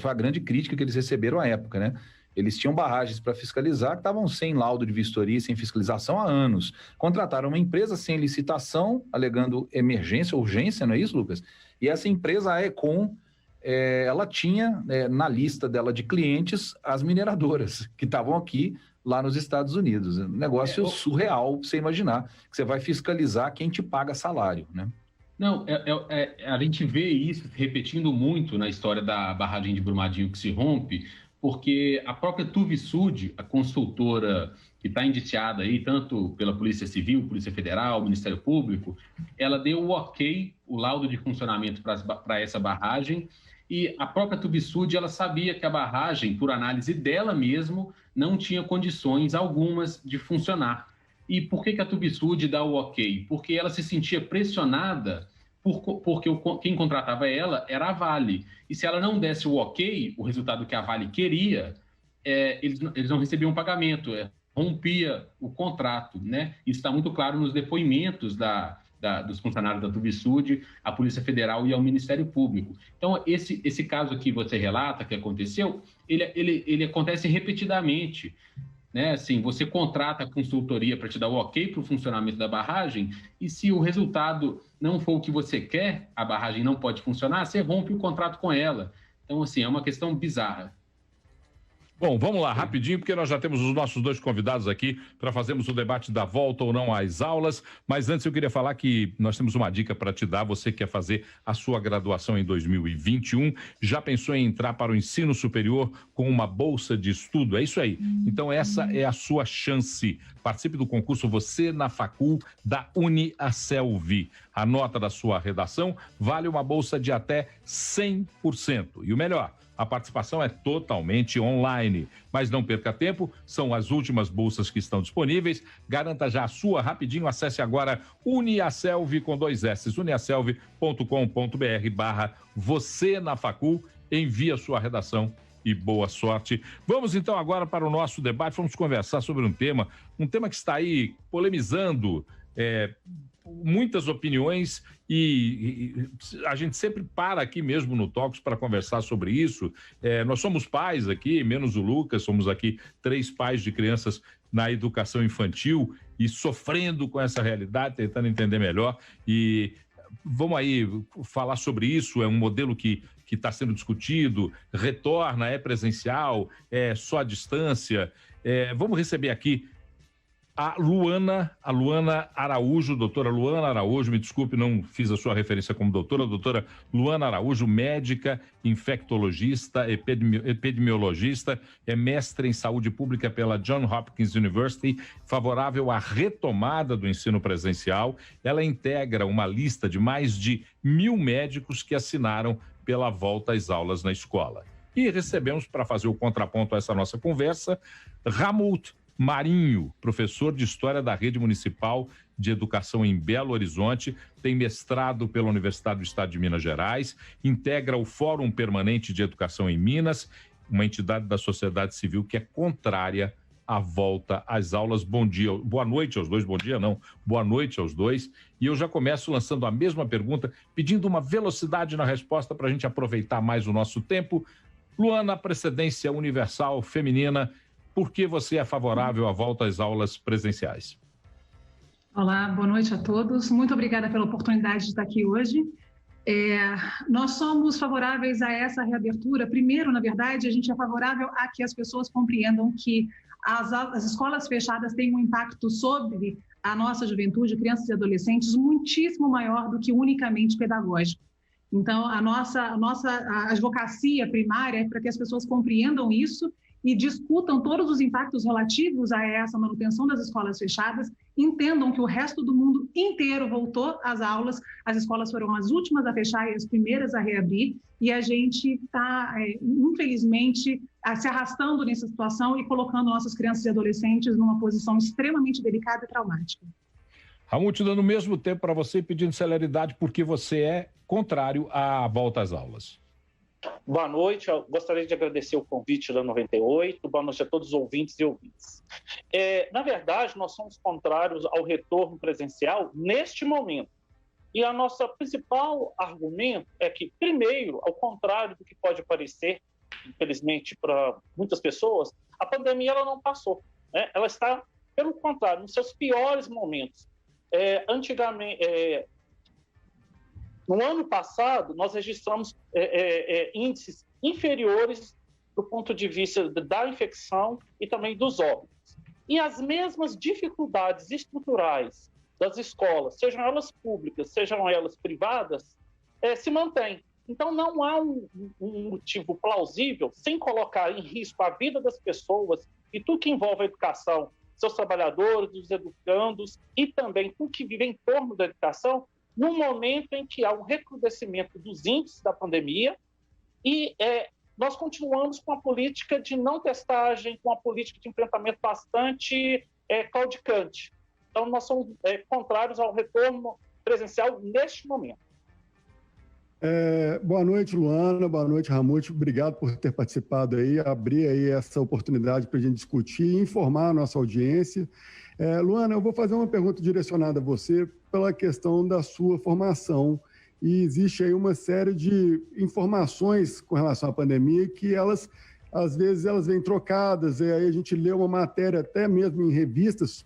Foi a grande crítica que eles receberam à época, né? Eles tinham barragens para fiscalizar que estavam sem laudo de vistoria, sem fiscalização há anos. Contrataram uma empresa sem licitação, alegando emergência, urgência, não é isso, Lucas? E essa empresa, a Econ, ela tinha na lista dela de clientes as mineradoras que estavam aqui, lá nos Estados Unidos. Um negócio surreal, pra você imaginar, que você vai fiscalizar quem te paga salário, né? Não, a gente vê isso repetindo muito na história da barragem de Brumadinho que se rompe, porque a própria Tuvisud, a consultora que está indiciada aí, tanto pela Polícia Civil, Polícia Federal, Ministério Público, ela deu o ok, o laudo de funcionamento para essa barragem, e a própria Tuvisud, ela sabia que a barragem, por análise dela mesmo, não tinha condições algumas de funcionar. E por que a Tuvisud dá o ok? Porque ela se sentia pressionada porque quem contratava ela era a Vale. E se ela não desse o ok, o resultado que a Vale queria, eles não recebiam pagamento, rompia o contrato, né? Isso está muito claro nos depoimentos dos funcionários da Tuvisud, a Polícia Federal e ao Ministério Público. Então, esse caso que você relata, que aconteceu, ele acontece repetidamente. Né? Assim, você contrata a consultoria para te dar o ok para o funcionamento da barragem, e se o resultado não for o que você quer, a barragem não pode funcionar, você rompe o contrato com ela. Então, assim, é uma questão bizarra. Bom, vamos lá, rapidinho, porque nós já temos os nossos dois convidados aqui para fazermos o debate da volta ou não às aulas. Mas antes eu queria falar que nós temos uma dica para te dar. Você que quer fazer a sua graduação em 2021, já pensou em entrar para o ensino superior com uma bolsa de estudo? É isso aí. Então essa é a sua chance. Participe do concurso Você na Facul da UniAselv. A nota da sua redação vale uma bolsa de até 100%. E o melhor, a participação é totalmente online. Mas não perca tempo, são as últimas bolsas que estão disponíveis. Garanta já a sua rapidinho. Acesse agora UniAselv com 2 S, uniaselv.com.br/você na Facul. Envie a sua redação e boa sorte. Vamos então agora para o nosso debate. Vamos conversar sobre um tema que está aí polemizando muitas opiniões e a gente sempre para aqui mesmo no Talks para conversar sobre isso. Nós somos pais aqui, menos o Lucas, somos aqui 3 pais de crianças na educação infantil e sofrendo com essa realidade, tentando entender melhor. E vamos aí falar sobre isso. É um modelo que está sendo discutido, retorna, é presencial, é só à distância. Vamos receber aqui a Luana Araújo, doutora Luana Araújo, me desculpe, não fiz a sua referência como doutora Luana Araújo, médica, infectologista, epidemiologista, é mestre em saúde pública pela Johns Hopkins University, favorável à retomada do ensino presencial. Ela integra uma lista de mais de 1.000 médicos que assinaram pela volta às aulas na escola. E recebemos, para fazer o contraponto a essa nossa conversa, Ramult Marinho, professor de História da Rede Municipal de Educação em Belo Horizonte, tem mestrado pela Universidade do Estado de Minas Gerais, integra o Fórum Permanente de Educação em Minas, uma entidade da sociedade civil que é contrária à volta às aulas. Bom dia, boa noite aos dois, boa noite aos dois. E eu já começo lançando a mesma pergunta, pedindo uma velocidade na resposta para a gente aproveitar mais o nosso tempo. Luana, precedência universal feminina, por que você é favorável à volta às aulas presenciais? Olá, boa noite a todos. Muito obrigada pela oportunidade de estar aqui hoje. Nós somos favoráveis a essa reabertura. Primeiro, na verdade, a gente é favorável a que as pessoas compreendam que as escolas fechadas têm um impacto sobre a nossa juventude, crianças e adolescentes, muitíssimo maior do que unicamente pedagógico. Então, a nossa advocacia primária é para que as pessoas compreendam isso e discutam todos os impactos relativos a essa manutenção das escolas fechadas, entendam que o resto do mundo inteiro voltou às aulas, as escolas foram as últimas a fechar e as primeiras a reabrir, e a gente está, infelizmente, se arrastando nessa situação e colocando nossas crianças e adolescentes numa posição extremamente delicada e traumática. Ramon, te dando o mesmo tempo para você, pedindo celeridade, porque você é contrário à volta às aulas. Boa noite, eu gostaria de agradecer o convite da 98, boa noite a todos os ouvintes e ouvintes. Na verdade, nós somos contrários ao retorno presencial neste momento. E a nossa principal argumento é que, primeiro, ao contrário do que pode parecer, infelizmente, para muitas pessoas, a pandemia ela não passou. Né? Ela está, pelo contrário, nos seus piores momentos. No ano passado, nós registramos índices inferiores do ponto de vista da infecção e também dos óbitos. E as mesmas dificuldades estruturais das escolas, sejam elas públicas, sejam elas privadas, se mantêm. Então, não há um motivo plausível, sem colocar em risco a vida das pessoas e tudo que envolve a educação, seus trabalhadores, os educandos e também tudo que vive em torno da educação, no momento em que há um recrudescimento dos índices da pandemia e nós continuamos com a política de não testagem, com a política de enfrentamento bastante claudicante. Então, nós somos contrários ao retorno presencial neste momento. Boa noite, Luana. Boa noite, Ramute. Obrigado por ter participado aí, abrir aí essa oportunidade para a gente discutir e informar a nossa audiência. Luana, eu vou fazer uma pergunta direcionada a você pela questão da sua formação. E existe aí uma série de informações com relação à pandemia que elas, às vezes, elas vêm trocadas. E aí a gente lê uma matéria até mesmo em revistas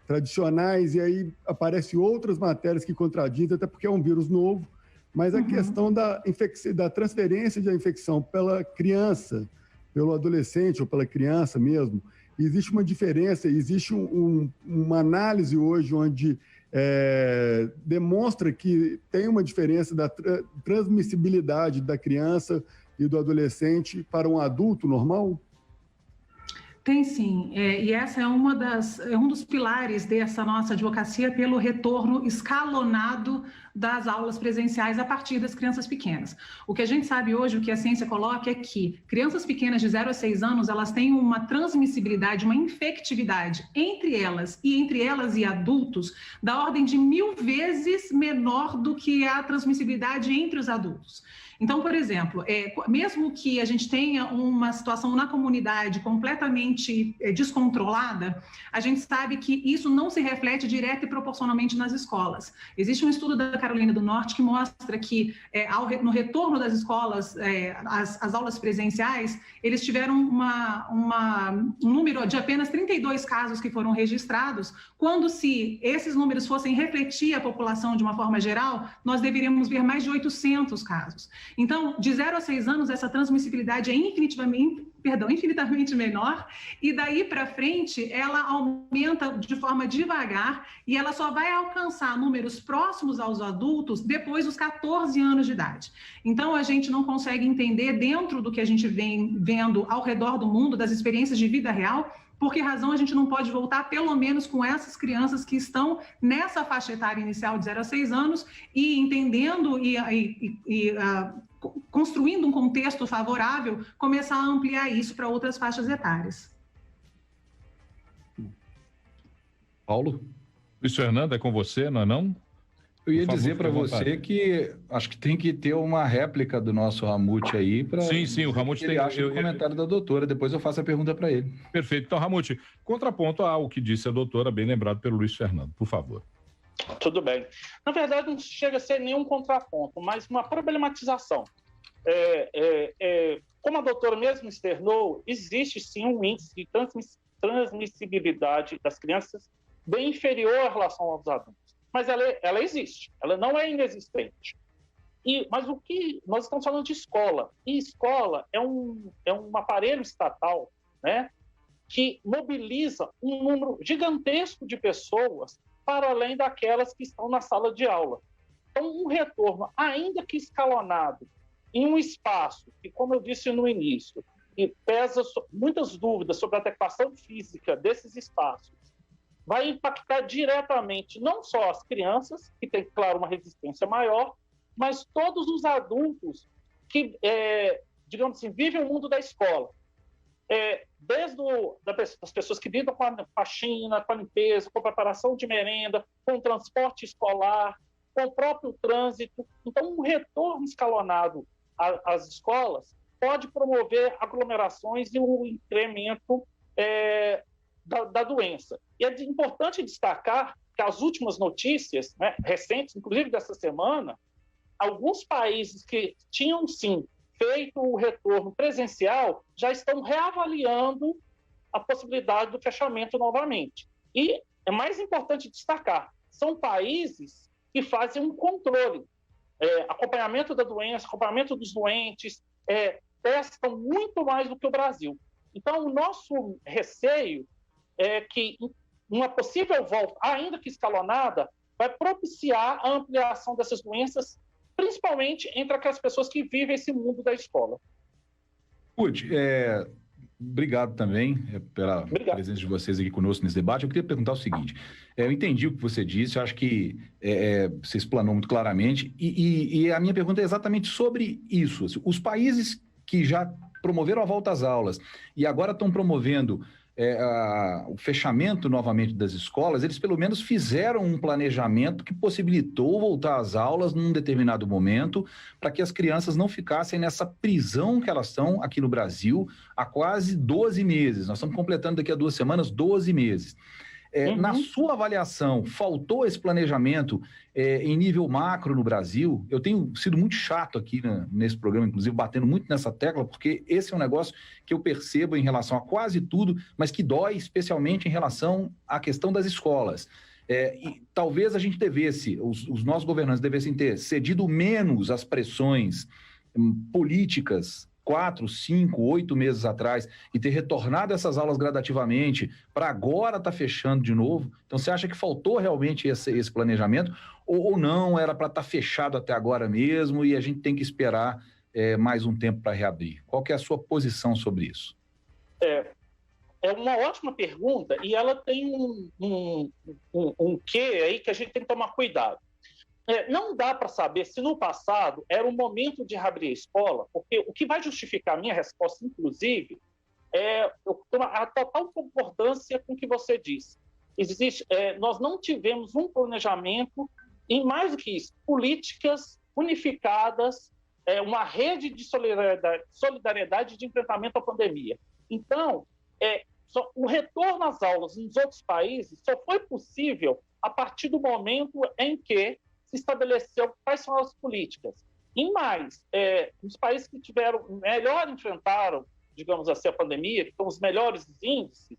tradicionais e aí aparecem outras matérias que contradizem, até porque é um vírus novo. Mas a questão da transferência da infecção pela criança, pelo adolescente ou pela criança mesmo, existe uma diferença, existe uma análise hoje onde demonstra que tem uma diferença da transmissibilidade da criança e do adolescente para um adulto normal? Tem sim, e essa é um dos pilares dessa nossa advocacia pelo retorno escalonado das aulas presenciais a partir das crianças pequenas. O que a gente sabe hoje, o que a ciência coloca é que crianças pequenas de 0 a 6 anos, elas têm uma transmissibilidade, uma infectividade entre elas e adultos da ordem de 1000 vezes menor do que a transmissibilidade entre os adultos. Então, por exemplo, mesmo que a gente tenha uma situação na comunidade completamente descontrolada, a gente sabe que isso não se reflete direto e proporcionalmente nas escolas. Existe um estudo da Carolina do Norte que mostra que no retorno das escolas, as aulas presenciais, eles tiveram um número de apenas 32 casos que foram registrados, quando se esses números fossem refletir a população de uma forma geral, nós deveríamos ver mais de 800 casos. Então, de 0 a 6 anos, essa transmissibilidade é infinitamente menor, e daí para frente ela aumenta de forma devagar e ela só vai alcançar números próximos aos adultos depois dos 14 anos de idade. Então, a gente não consegue entender, dentro do que a gente vem vendo ao redor do mundo, das experiências de vida real, por que razão a gente não pode voltar, pelo menos com essas crianças que estão nessa faixa etária inicial de 0 a 6 anos e entendendo construindo um contexto favorável, começar a ampliar isso para outras faixas etárias. Paulo? Luiz Fernando, é com você, não é não? Eu ia dizer para você que acho que tem que ter uma réplica do nosso Ramute aí para. Sim, o Ramute tem. O comentário da doutora, depois eu faço a pergunta para ele. Perfeito. Então, Ramute, contraponto ao que disse a doutora, bem lembrado pelo Luiz Fernando, por favor. Tudo bem. Na verdade, não chega a ser nenhum contraponto, mas uma problematização. Como a doutora mesmo externou, existe sim um índice de transmissibilidade das crianças bem inferior em relação aos adultos. Mas ela existe, ela não é inexistente. Mas o que nós estamos falando de escola, e escola é um aparelho estatal, né, que mobiliza um número gigantesco de pessoas para além daquelas que estão na sala de aula. Então, um retorno, ainda que escalonado, em um espaço que, como eu disse no início, e pesa muitas dúvidas sobre a adequação física desses espaços, vai impactar diretamente não só as crianças, que têm, claro, uma resistência maior, mas todos os adultos que, digamos assim, vivem o mundo da escola. Desde das pessoas que lidam com a faxina, com a limpeza, com a preparação de merenda, com o transporte escolar, com o próprio trânsito. Então, um retorno escalonado às escolas pode promover aglomerações e um incremento da doença. E é importante destacar que as últimas notícias, né, recentes, inclusive dessa semana, alguns países que tinham, sim, feito o retorno presencial, já estão reavaliando a possibilidade do fechamento novamente. E é mais importante destacar, são países que fazem um controle, acompanhamento da doença, acompanhamento dos doentes, testam muito mais do que o Brasil. Então, o nosso receio é que uma possível volta, ainda que escalonada, vai propiciar a ampliação dessas doenças principalmente entre aquelas pessoas que vivem esse mundo da escola. Puth, obrigado também pela presença de vocês aqui conosco nesse debate. Eu queria perguntar o seguinte, eu entendi o que você disse, eu acho que você explanou muito claramente, e a minha pergunta é exatamente sobre isso. Assim, os países que já promoveram a volta às aulas e agora estão promovendo o fechamento novamente das escolas, eles pelo menos fizeram um planejamento que possibilitou voltar às aulas num determinado momento, para que as crianças não ficassem nessa prisão que elas estão aqui no Brasil há quase 12 meses. Nós estamos completando daqui a 2 semanas 12 meses. Na sua avaliação, faltou esse planejamento em nível macro no Brasil? Eu tenho sido muito chato aqui nesse programa, inclusive batendo muito nessa tecla, porque esse é um negócio que eu percebo em relação a quase tudo, mas que dói especialmente em relação à questão das escolas. E talvez a gente devesse, os nossos governantes devessem ter cedido menos às pressões políticas 4, 5, 8 meses atrás e ter retornado essas aulas gradativamente para agora estar fechando de novo. Então, você acha que faltou realmente esse planejamento ou não, era para estar fechado até agora mesmo e a gente tem que esperar mais um tempo para reabrir? Qual que é a sua posição sobre isso? É uma ótima pergunta e ela tem um quê aí que a gente tem que tomar cuidado. Não dá para saber se no passado era o momento de reabrir a escola, porque o que vai justificar a minha resposta, inclusive, é a total concordância com o que você disse. Nós não tivemos um planejamento e, mais do que isso, políticas unificadas, uma rede de solidariedade de enfrentamento à pandemia. Então, o retorno às aulas nos outros países só foi possível a partir do momento em que se estabeleceu quais são as políticas. E mais, os países que enfrentaram, digamos assim, a pandemia, que estão os melhores índices,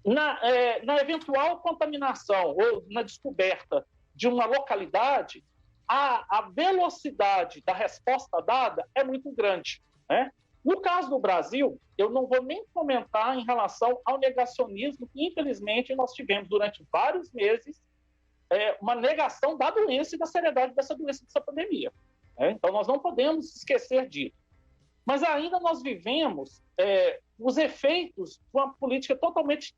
na eventual contaminação ou na descoberta de uma localidade, a velocidade da resposta dada é muito grande, né? No caso do Brasil, eu não vou nem comentar em relação ao negacionismo que, infelizmente, nós tivemos durante vários meses, uma negação da doença e da seriedade dessa doença, dessa pandemia. Então, nós não podemos esquecer disso. Mas ainda nós vivemos os efeitos de uma política totalmente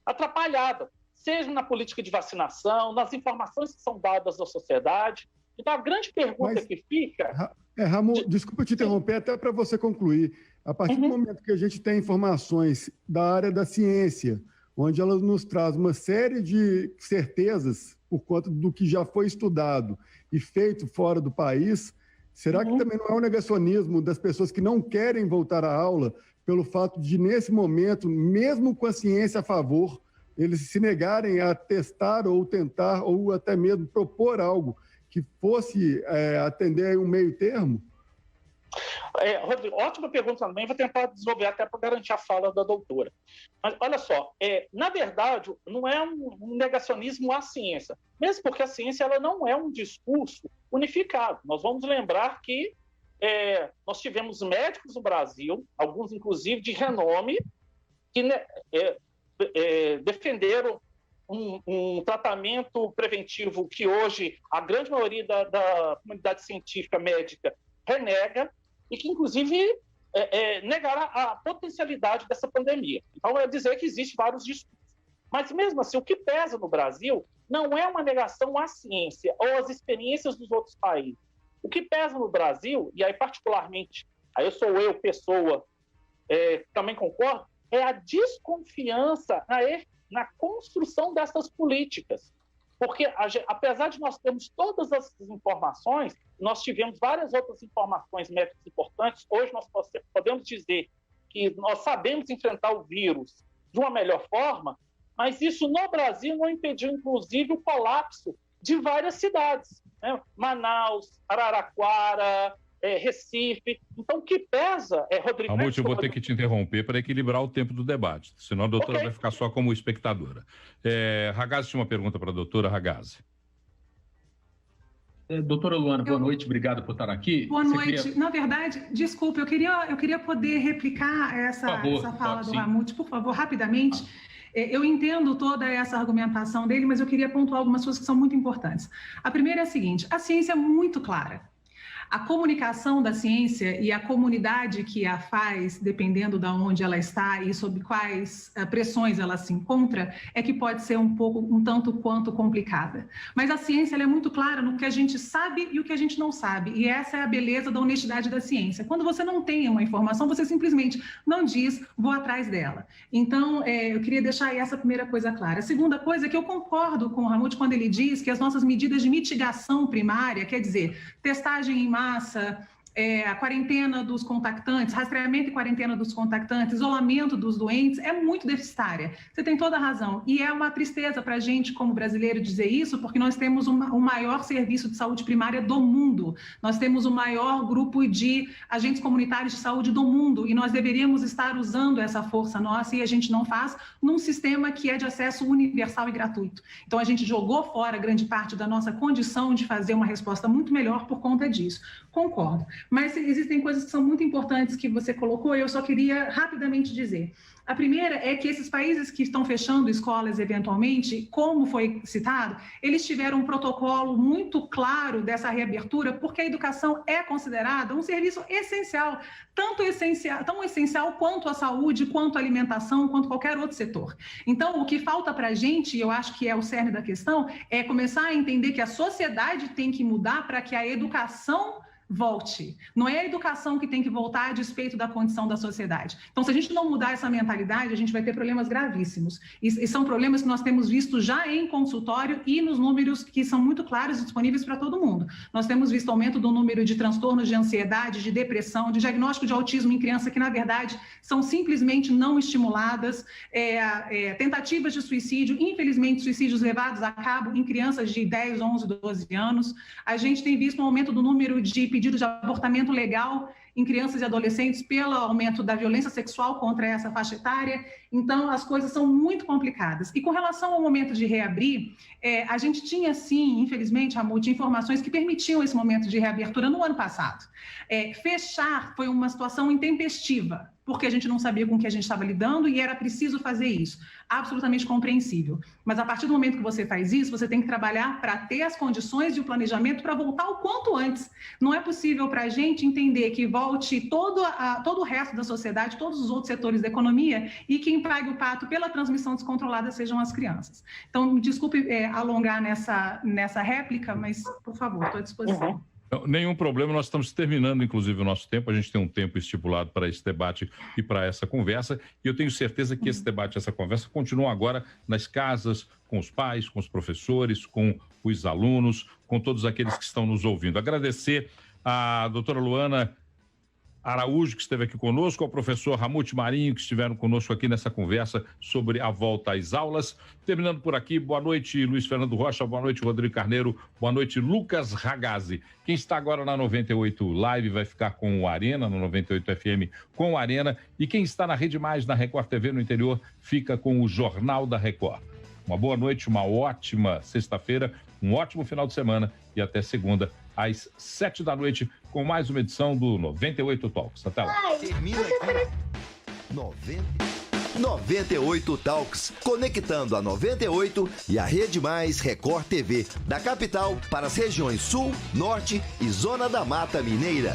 atrapalhada, seja na política de vacinação, nas informações que são dadas à sociedade. Então, a grande pergunta que fica... Ramon, desculpa te interromper, até para você concluir. A partir do momento que a gente tem informações da área da ciência, onde ela nos traz uma série de certezas por conta do que já foi estudado e feito fora do país, será que também não é um negacionismo das pessoas que não querem voltar à aula pelo fato de, nesse momento, mesmo com a ciência a favor, eles se negarem a testar ou tentar ou até mesmo propor algo que fosse atender a um meio termo? Rodrigo, ótima pergunta também, vou tentar desenvolver até para garantir a fala da doutora. Mas olha só, na verdade, não é um negacionismo à ciência, mesmo porque a ciência ela não é um discurso unificado. Nós vamos lembrar que nós tivemos médicos no Brasil, alguns inclusive de renome, que defenderam um tratamento preventivo que hoje a grande maioria da comunidade científica médica renega, e que, inclusive, negaram a potencialidade dessa pandemia. Então, é dizer que existem vários discursos. Mas, mesmo assim, o que pesa no Brasil não é uma negação à ciência ou às experiências dos outros países. O que pesa no Brasil, e aí, particularmente, aí pessoa, também concordo, é a desconfiança na construção dessas políticas. Porque, apesar de nós termos todas as informações, nós tivemos várias outras informações médicas importantes. Hoje nós podemos dizer que nós sabemos enfrentar o vírus de uma melhor forma, mas isso no Brasil não impediu, inclusive, o colapso de várias cidades, né? Manaus, Araraquara, Recife. Então, o que pesa, Rodrigo... Ramon, eu vou ter que te interromper para equilibrar o tempo do debate, senão a doutora vai ficar só como espectadora. Ragazzi tinha uma pergunta para a doutora. Ragazzi. Doutora Luana, boa noite, obrigado por estar aqui. Boa noite. Na verdade, desculpe, eu queria poder replicar essa fala do Ramute, por favor, rapidamente. Eu entendo toda essa argumentação dele, mas eu queria pontuar algumas coisas que são muito importantes. A primeira é a seguinte: a ciência é muito clara. A comunicação da ciência e a comunidade que a faz, dependendo de onde ela está e sob quais pressões ela se encontra, é que pode ser um tanto quanto complicada. Mas a ciência ela é muito clara no que a gente sabe e o que a gente não sabe. E essa é a beleza da honestidade da ciência. Quando você não tem uma informação, você simplesmente não diz, vou atrás dela. Então, eu queria deixar essa primeira coisa clara. A segunda coisa é que eu concordo com o Ramute quando ele diz que as nossas medidas de mitigação primária, quer dizer, testagem em massa, a quarentena dos contactantes, rastreamento e quarentena dos contactantes, isolamento dos doentes, é muito deficitária. Você tem toda a razão. E é uma tristeza para a gente, como brasileiro, dizer isso, porque nós temos o maior serviço de saúde primária do mundo. Nós temos o maior grupo de agentes comunitários de saúde do mundo e nós deveríamos estar usando essa força nossa e a gente não faz num sistema que é de acesso universal e gratuito. Então, a gente jogou fora grande parte da nossa condição de fazer uma resposta muito melhor por conta disso. Concordo. Mas existem coisas que são muito importantes que você colocou e eu só queria rapidamente dizer. A primeira é que esses países que estão fechando escolas eventualmente, como foi citado, eles tiveram um protocolo muito claro dessa reabertura, porque a educação é considerada um serviço essencial, tão essencial quanto a saúde, quanto a alimentação, quanto qualquer outro setor. Então, o que falta para a gente, e eu acho que é o cerne da questão, é começar a entender que a sociedade tem que mudar para que a educação volte. Não é a educação que tem que voltar a despeito da condição da sociedade. Então, se a gente não mudar essa mentalidade, a gente vai ter problemas gravíssimos. E são problemas que nós temos visto já em consultório e nos números que são muito claros e disponíveis para todo mundo. Nós temos visto aumento do número de transtornos de ansiedade, de depressão, de diagnóstico de autismo em criança que, na verdade, são simplesmente não estimuladas, tentativas de suicídio, infelizmente, suicídios levados a cabo em crianças de 10, 11, 12 anos. A gente tem visto um aumento do número de pedidos de abortamento legal em crianças e adolescentes pelo aumento da violência sexual contra essa faixa etária. Então, as coisas são muito complicadas. E com relação ao momento de reabrir, a gente tinha, sim, infelizmente, Ramute, informações que permitiam esse momento de reabertura no ano passado. Fechar foi uma situação intempestiva, porque a gente não sabia com o que a gente estava lidando e era preciso fazer isso. Absolutamente compreensível. Mas a partir do momento que você faz isso, você tem que trabalhar para ter as condições e o planejamento para voltar o quanto antes. Não é possível para a gente entender que volte todo o resto da sociedade, todos os outros setores da economia, e quem pague o pato pela transmissão descontrolada sejam as crianças. Então, me desculpe alongar nessa réplica, mas, por favor, estou à disposição. Não, nenhum problema, nós estamos terminando, inclusive, o nosso tempo. A gente tem um tempo estipulado para esse debate e para essa conversa. E eu tenho certeza que esse debate, essa conversa, continuam agora nas casas, com os pais, com os professores, com os alunos, com todos aqueles que estão nos ouvindo. Agradecer à doutora Luana Araújo, que esteve aqui conosco, ao professor Ramute Marinho, que estiveram conosco aqui nessa conversa sobre a volta às aulas. Terminando por aqui, boa noite, Luiz Fernando Rocha, boa noite, Rodrigo Carneiro, boa noite, Lucas Ragazzi. Quem está agora na 98 Live vai ficar com o Arena, no 98 FM com o Arena, e quem está na Rede Mais, na Record TV no interior, fica com o Jornal da Record. Uma boa noite, uma ótima sexta-feira, um ótimo final de semana e até segunda, às 7 da noite, com mais uma edição do 98 Talks. Até lá. Termina aqui 98 Talks, conectando a 98 e a Rede Mais Record TV, da capital para as regiões Sul, Norte e Zona da Mata Mineira.